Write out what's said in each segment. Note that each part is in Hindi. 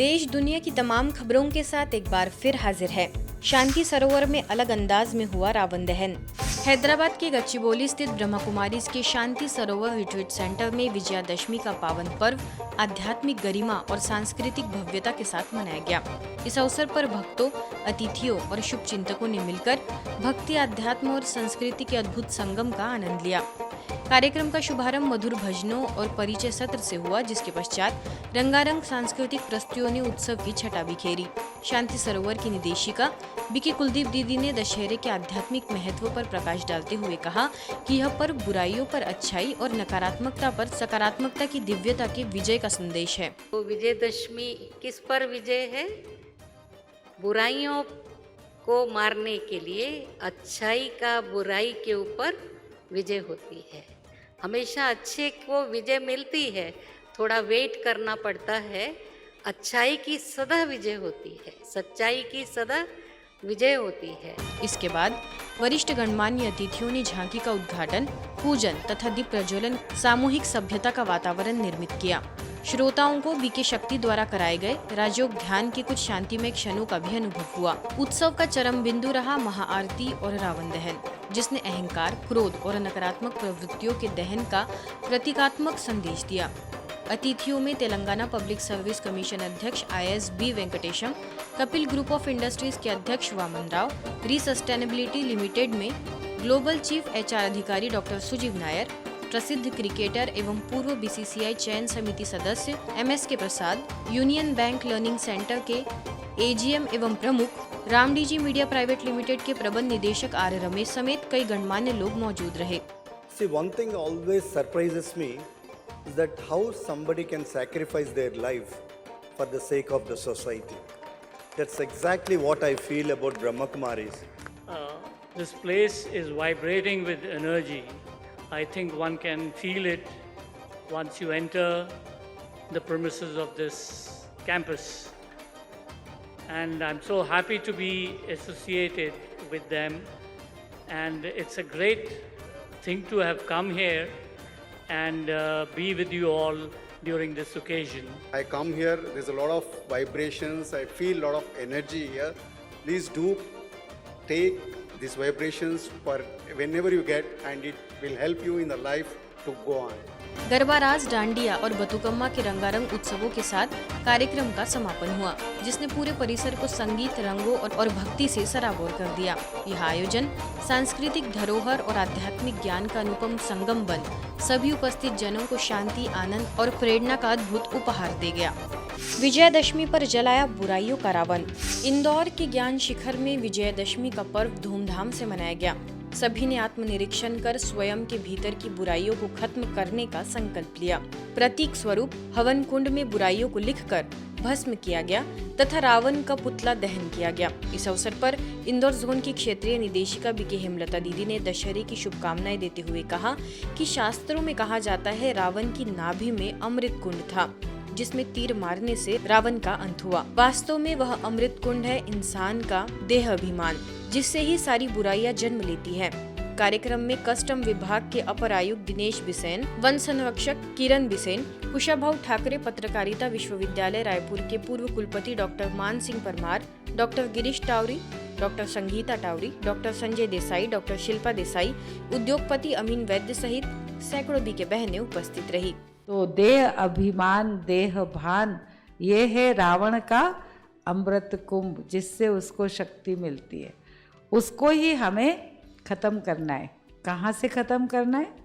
देश दुनिया की तमाम खबरों के साथ एक बार फिर हाजिर है। शांति सरोवर में अलग अंदाज में हुआ रावण दहन। हैदराबाद के गच्चीबोली स्थित ब्रह्मकुमारीज के शांति सरोवर रिट्रीट सेंटर में विजयादशमी का पावन पर्व आध्यात्मिक गरिमा और सांस्कृतिक भव्यता के साथ मनाया गया। इस अवसर पर भक्तों, अतिथियों और शुभ चिंतकों ने मिलकर भक्ति, अध्यात्म और संस्कृति के अद्भुत संगम का आनंद लिया। कार्यक्रम का शुभारंभ मधुर भजनों और परिचय सत्र से हुआ, जिसके पश्चात रंगारंग सांस्कृतिक प्रस्तुतियों ने उत्सव की छटा बिखेरी। शांति सरोवर की निदेशिका बीके कुलदीप दीदी ने दशहरे के आध्यात्मिक महत्व पर प्रकाश डालते हुए कहा कि यह पर्व बुराइयों पर अच्छाई और नकारात्मकता पर सकारात्मकता की दिव्यता के विजय का संदेश है। तो विजयदशमी किस पर विजय है? बुराइयों को मारने के लिए अच्छाई का बुराई के ऊपर विजय होती है। हमेशा अच्छे को विजय मिलती है, थोड़ा वेट करना पड़ता है। अच्छाई की सदा विजय होती है, सच्चाई की सदा विजय होती है। इसके बाद वरिष्ठ गणमान्य अतिथियों ने झांकी का उद्घाटन, पूजन तथा दीप प्रज्वलन सामूहिक सभ्यता का वातावरण निर्मित किया। श्रोताओं को बीके शक्ति द्वारा कराए गए राजयोग ध्यान के कुछ शांतिमय क्षणों का भी अनुभव हुआ। उत्सव का चरम बिंदु रहा महाआरती और रावण दहन, जिसने अहंकार, क्रोध और नकारात्मक प्रवृत्तियों के दहन का प्रतीकात्मक संदेश दिया। अतिथियों में तेलंगाना पब्लिक सर्विस कमीशन अध्यक्ष IAS B Venkatesham, Kapil group of industries के अध्यक्ष वामन राव, रीसस्टेनेबिलिटी लिमिटेड में ग्लोबल चीफ HR अधिकारी डॉक्टर सुजीव नायर, प्रसिद्ध क्रिकेटर एवं पूर्व BCCI चयन समिति सदस्य MSK प्रसाद, यूनियन बैंक लर्निंग सेंटर के AGM एवं प्रमुख, रामडीजी मीडिया प्राइवेट लिमिटेड के प्रबंध निदेशक R रमेश समेत कई गणमान्य लोग मौजूद रहे। See, one thing always surprises me is that how somebody can sacrifice their life for the sake of the society. That's exactly what I feel about Brahmakumaris. This place is vibrating with energy. I think one can feel it once you enter the premises of this campus. And I'm so happy to be associated with them. And it's a great thing to have come here and be with you all during this occasion. I come here, there's a lot of vibrations, I feel a lot of energy here. Please do take these vibrations for whenever you get, and it will help you in the life to go on. Garba, रास, डांडिया और बतुकम्मा के रंगारंग उत्सवों के साथ कार्यक्रम का समापन हुआ, जिसने पूरे परिसर को संगीत, रंगों और भक्ति से सराबोर कर दिया। यह आयोजन सांस्कृतिक धरोहर और आध्यात्मिक ज्ञान का अनुपम संगम बन सभी उपस्थित जनों को शांति, आनंद और प्रेरणा का अद्भुत उपहार दे गया। विजयादशमी पर जलाया बुराइयों का रावण। इंदौर के ज्ञान शिखर में विजयादशमी का पर्व धूमधाम से मनाया गया। सभी ने आत्मनिरीक्षण कर स्वयं के भीतर की बुराइयों को खत्म करने का संकल्प लिया। प्रतीक स्वरूप हवन कुंड में बुराइयों को लिखकर भस्म किया गया तथा रावण का पुतला दहन किया गया। इस अवसर पर इंदौर जोन की क्षेत्रीय निदेशिका बीके हेमलता दीदी ने दशहरे की शुभकामनाएं देते हुए कहा कि शास्त्रों में कहा जाता है, रावण की नाभि में अमृत कुंड था, जिसमें तीर मारने से रावण का अंत हुआ। वास्तव में वह अमृत कुंड है इंसान का देह अभिमान, जिससे ही सारी बुराइयां जन्म लेती हैं। कार्यक्रम में कस्टम विभाग के अपर आयुक्त दिनेश बिसेन, वन संरक्षक किरण बिसेन, कुशाभाऊ ठाकरे पत्रकारिता विश्वविद्यालय रायपुर के पूर्व कुलपति डॉक्टर मान Singh Parmar, doctor Girish Tawari, doctor Sangeeta Tawari, doctor Sanjay Desai, doctor Shilpa Desai, उद्योगपति अमीन वैद्य सहित सैकड़ों बीके बहनें उपस्थित रही। तो देह अभिमान, देह भान, ये है रावण का अमृत कुंभ, जिससे उसको शक्ति मिलती है। उसको ही हमें खत्म करना है। कहाँ से खत्म करना है?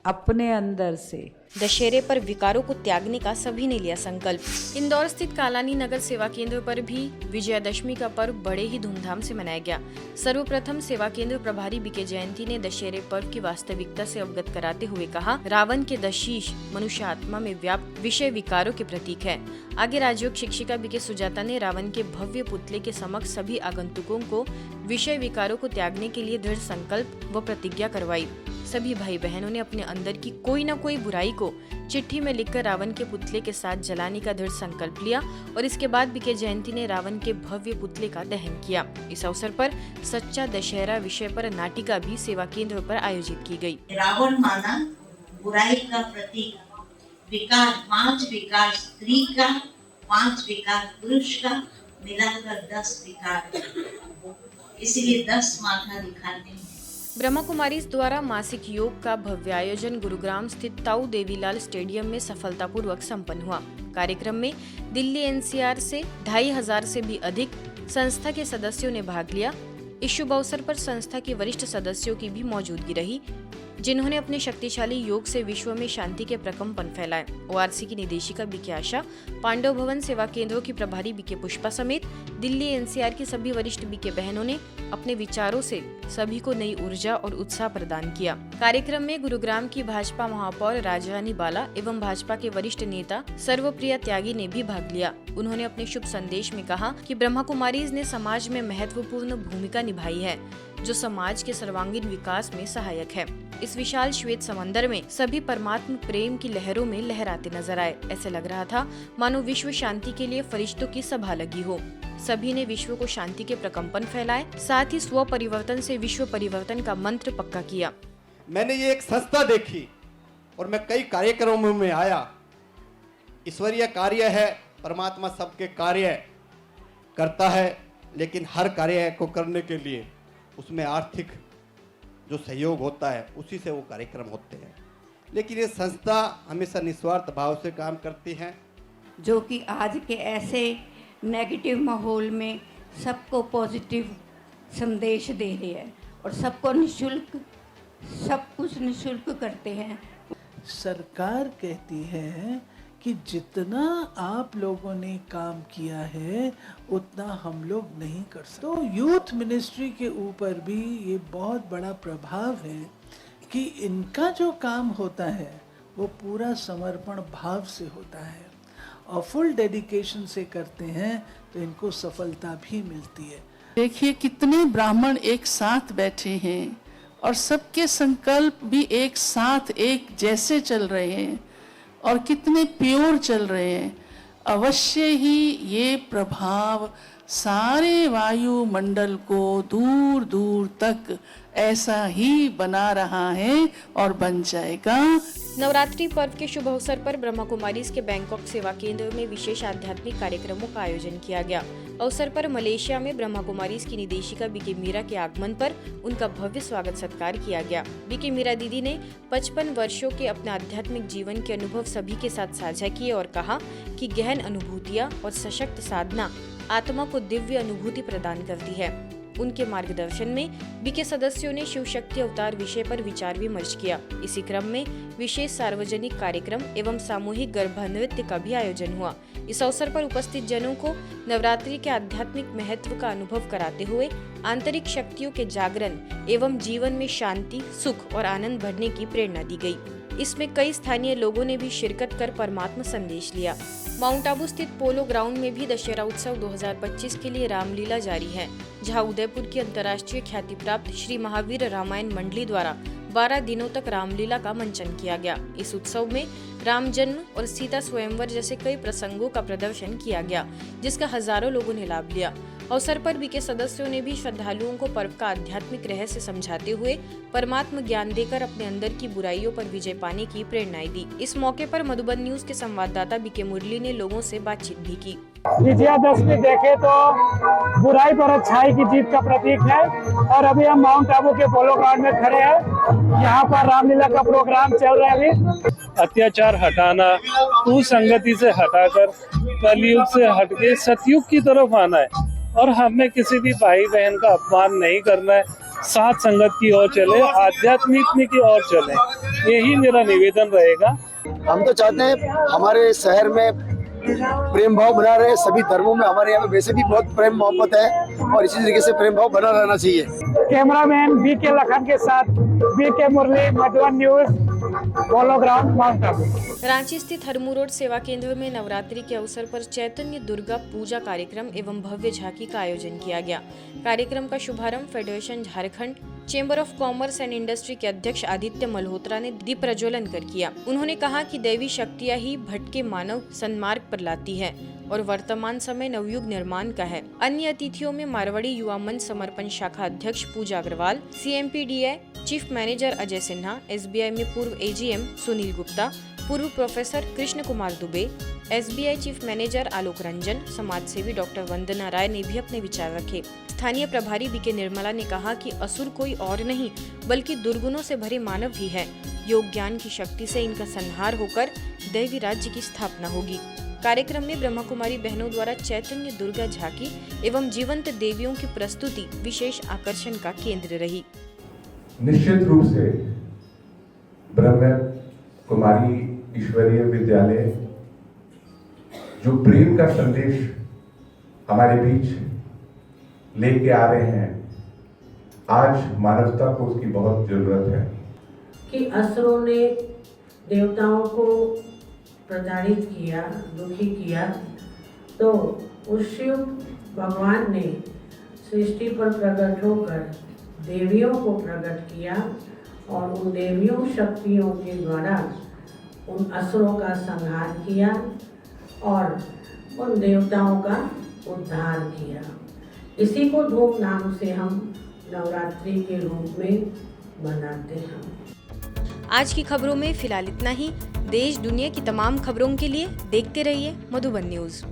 अपने अंदर से। दशहरे पर विकारों को त्यागने का सभी ने लिया संकल्प। इंदौर स्थित कालानी नगर सेवा केंद्र पर भी विजयादशमी का पर्व बड़े ही धूमधाम से मनाया गया। सर्वप्रथम सेवा केंद्र प्रभारी बीके जयंती ने दशहरे पर्व की वास्तविकता से अवगत कराते हुए कहा, रावण के 10 शीश मनुष्य आत्मा में व्याप्त विषय विकारों के प्रतीक है। आगे राजयोग शिक्षिका बीके सुजाता ने रावण के भव्य पुतले के समक्ष सभी आगंतुकों को विषय विकारों को त्यागने के लिए दृढ़ संकल्प व प्रतिज्ञा करवाई। सभी भाई बहनों ने अपने अंदर की कोई न कोई बुराई को चिट्ठी में लिखकर रावण के पुतले के साथ जलाने का दृढ़ संकल्प लिया और इसके बाद बीके जयंती ने रावण के भव्य पुतले का दहन किया। इस अवसर पर सच्चा दशहरा विषय पर नाटिका भी सेवा केंद्र पर आयोजित की गई। रावण माना बुराई का प्रतीक, विकार, 5 विकार, स्त्री का, 5 विकार पुरुष का मिलाकर 10 विकार, इसीलिए 10 माथा दिखाते हैं। ब्रह्मा कुमारीज द्वारा मासिक योग का भव्य आयोजन गुरुग्राम स्थित ताऊ देवीलाल स्टेडियम में सफलतापूर्वक संपन्न हुआ। कार्यक्रम में दिल्ली एनसीआर से 2500 से भी अधिक संस्था के सदस्यों ने भाग लिया। इस शुभ अवसर पर संस्था के वरिष्ठ सदस्यों की भी मौजूदगी रही, जिन्होंने अपने शक्तिशाली योग से विश्व में शांति के प्रकंपन फैलाए। ओआरसी की निदेशिका बीके आशा, पांडव भवन सेवा केंद्रों की प्रभारी बीके पुष्पा समेत दिल्ली एनसीआर की सभी वरिष्ठ बीके बहनों ने अपने विचारों से सभी को नई ऊर्जा और उत्साह प्रदान किया। कार्यक्रम में गुरुग्राम की भाजपा महापौर राजरानी बाला एवं भाजपा के वरिष्ठ नेता सर्वप्रिया त्यागी ने भी भाग लिया। उन्होंने अपने शुभ संदेश में कहा कि ब्रह्मा कुमारीज ने समाज में महत्वपूर्ण भूमिका निभाई है, जो समाज के सर्वांगीण विकास में सहायक है। इस विशाल श्वेत समंदर में सभी परमात्मा प्रेम की लहरों में लहराते नजर आए। ऐसे लग रहा था मानो विश्व शांति के लिए फरिश्तों की सभा लगी हो। सभी ने विश्व को शांति के प्रकंपन फैलाए, साथ ही स्व परिवर्तन से विश्व परिवर्तन का मंत्र पक्का किया। मैंने ये एक संस्था देखी और मैं कई कार्यक्रमों में आया। ईश्वरीय कार्य है, परमात्मा सबके कार्य करता है, लेकिन हर कार्य को करने के लिए उसमें आर्थिक जो सहयोग होता है उसी से वो कार्यक्रम होते हैं। लेकिन ये संस्था हमेशा निस्वार्थ भाव से काम करती है, जो कि आज के ऐसे नेगेटिव माहौल में सबको पॉजिटिव संदेश दे रही है और सबको निशुल्क सब कुछ निशुल्क करते हैं। सरकार कहती है कि जितना आप लोगों ने काम किया है उतना हम लोग नहीं कर सकते। तो यूथ मिनिस्ट्री के ऊपर भी ये बहुत बड़ा प्रभाव है कि इनका जो काम होता है वो पूरा समर्पण भाव से होता है और फुल डेडिकेशन से करते हैं, तो इनको सफलता भी मिलती है। देखिए कितने ब्राह्मण एक साथ बैठे हैं और सबके संकल्प भी एक साथ एक जैसे चल रहे हैं और कितने प्योर चल रहे हैं। अवश्य ही ये प्रभाव सारे वायुमंडल को दूर दूर तक ऐसा ही बना रहा है और बन जाएगा। नवरात्रि पर्व के शुभ अवसर पर ब्रह्मा कुमारीज के बैंकॉक सेवा केंद्र में विशेष आध्यात्मिक कार्यक्रमों का आयोजन किया गया। अवसर पर मलेशिया में ब्रह्मा कुमारीज की निदेशिका बीके मीरा के आगमन पर उनका भव्य स्वागत सत्कार किया गया। बीके मीरा दीदी ने 55 वर्षों के अपने आध्यात्मिक जीवन के अनुभव सभी के साथ साझा किए और कहा कि गहन अनुभूतियाँ और सशक्त साधना आत्मा को दिव्य अनुभूति प्रदान करती है। उनके मार्गदर्शन में बीके सदस्यों ने शिव शक्ति अवतार विषय पर विचार विमर्श किया। इसी क्रम में विशेष सार्वजनिक कार्यक्रम एवं सामूहिक गरबा नृत्य का भी आयोजन हुआ। इस अवसर पर उपस्थित जनों को नवरात्रि के आध्यात्मिक महत्व का अनुभव कराते हुए आंतरिक शक्तियों के जागरण एवं जीवन में शांति, सुख और आनंद भरने की प्रेरणा दी गई। इसमें कई स्थानीय लोगों ने भी शिरकत कर परमात्मा संदेश लिया। माउंट आबू स्थित पोलो ग्राउंड में भी दशहरा उत्सव 2025 के लिए रामलीला जारी है, जहां उदयपुर की अंतर्राष्ट्रीय ख्याति प्राप्त श्री महावीर रामायण मंडली द्वारा 12 दिनों तक रामलीला का मंचन किया गया। इस उत्सव में राम जन्म और सीता स्वयंवर जैसे कई प्रसंगों का प्रदर्शन किया गया, जिसका हजारों लोगों ने लाभ लिया। अवसर पर बीके सदस्यों ने भी श्रद्धालुओं को पर्व का आध्यात्मिक रहस्य समझाते हुए परमात्म ज्ञान देकर अपने अंदर की बुराइयों पर विजय पाने की प्रेरणाएं दी। इस मौके पर मधुबन न्यूज के संवाददाता बीके मुरली ने लोगों से बातचीत भी की। विजयादशमी देखे तो बुराई पर अच्छाई की जीत का प्रतीक है और अभी हम माउंट आबू के पोलो ग्राउंड में खड़े हैं। यहाँ पर रामलीला का प्रोग्राम चल रहा है। अभी अत्याचार हटाना, कुसंगति से हटाकर कलयुग से हटके सतयुग की तरफ आना है और हमें किसी भी भाई बहन का अपमान नहीं करना है। साथ संगत की ओर चले, आध्यात्मिक की ओर चले, यही मेरा निवेदन रहेगा। हम तो चाहते हैं हमारे शहर में प्रेम भाव बना रहे। सभी धर्मों में हमारे यहाँ पे वैसे भी बहुत प्रेम मोहब्बत है और इसी तरीके से प्रेम भाव बना रहना चाहिए। कैमरामैन बीके लखन के साथ BK Murli, Madhuban news, polo ground, Mount Abu. Ranchi स्थित हरमू रोड सेवा केंद्र में नवरात्रि के अवसर पर चैतन्य दुर्गा पूजा कार्यक्रम एवं भव्य झांकी का आयोजन किया गया। कार्यक्रम का शुभारंभ federation Jharkhand chamber of commerce and industry के अध्यक्ष आदित्य मल्होत्रा ने दीप प्रज्वलन कर किया। उन्होंने कहा कि दैवी शक्तियां ही भटके मानव सन्मार्ग पर लाती है और वर्तमान समय नवयुग निर्माण का है। अन्य अतिथियों में मारवाड़ी युवा मंच समर्पण शाखा अध्यक्ष Pooja Agrawal, CMPDA chief manager Ajay Sinha, SBI में पूर्व AGM सुनील गुप्ता, पूर्व professor Krishna Kumar Dubey, SBI chief manager Alok Ranjan, समाज सेवी डॉक्टर वंदना राय ने भी अपने विचार रखे। स्थानीय प्रभारी बीके निर्मला ने कहा कि असुर कोई और नहीं बल्कि दुर्गुणों से भरे मानव ही है। योग ज्ञान की शक्ति से इनका संहार होकर दैवी राज्य की स्थापना होगी। कार्यक्रम में ब्रह्मा कुमारी बहनों द्वारा चैतन्य दुर्गा झांकी एवं जीवंत देवियों की प्रस्तुति विशेष आकर्षण का केंद्र रही। निश्चित रूप से ब्रह्मा कुमारी ईश्वरीय विद्यालय जो प्रेम का संदेश हमारे बीच लेके आ रहे हैं, आज मानवता को उसकी बहुत जरूरत है। कि असुरों ने देवताओं को प्रताड़ित किया, दुखी किया, तो उस शिव भगवान ने सृष्टि पर प्रकट होकर देवियों को प्रकट किया और उन देवियों शक्तियों के द्वारा उन असुरों का संहार किया और उन देवताओं का उद्धार किया। इसी को धूमधाम से हम नवरात्रि के रूप में मनाते हैं। आज की खबरों में फिलहाल इतना ही। देश दुनिया की तमाम खबरों के लिए देखते रहिए मधुबन न्यूज।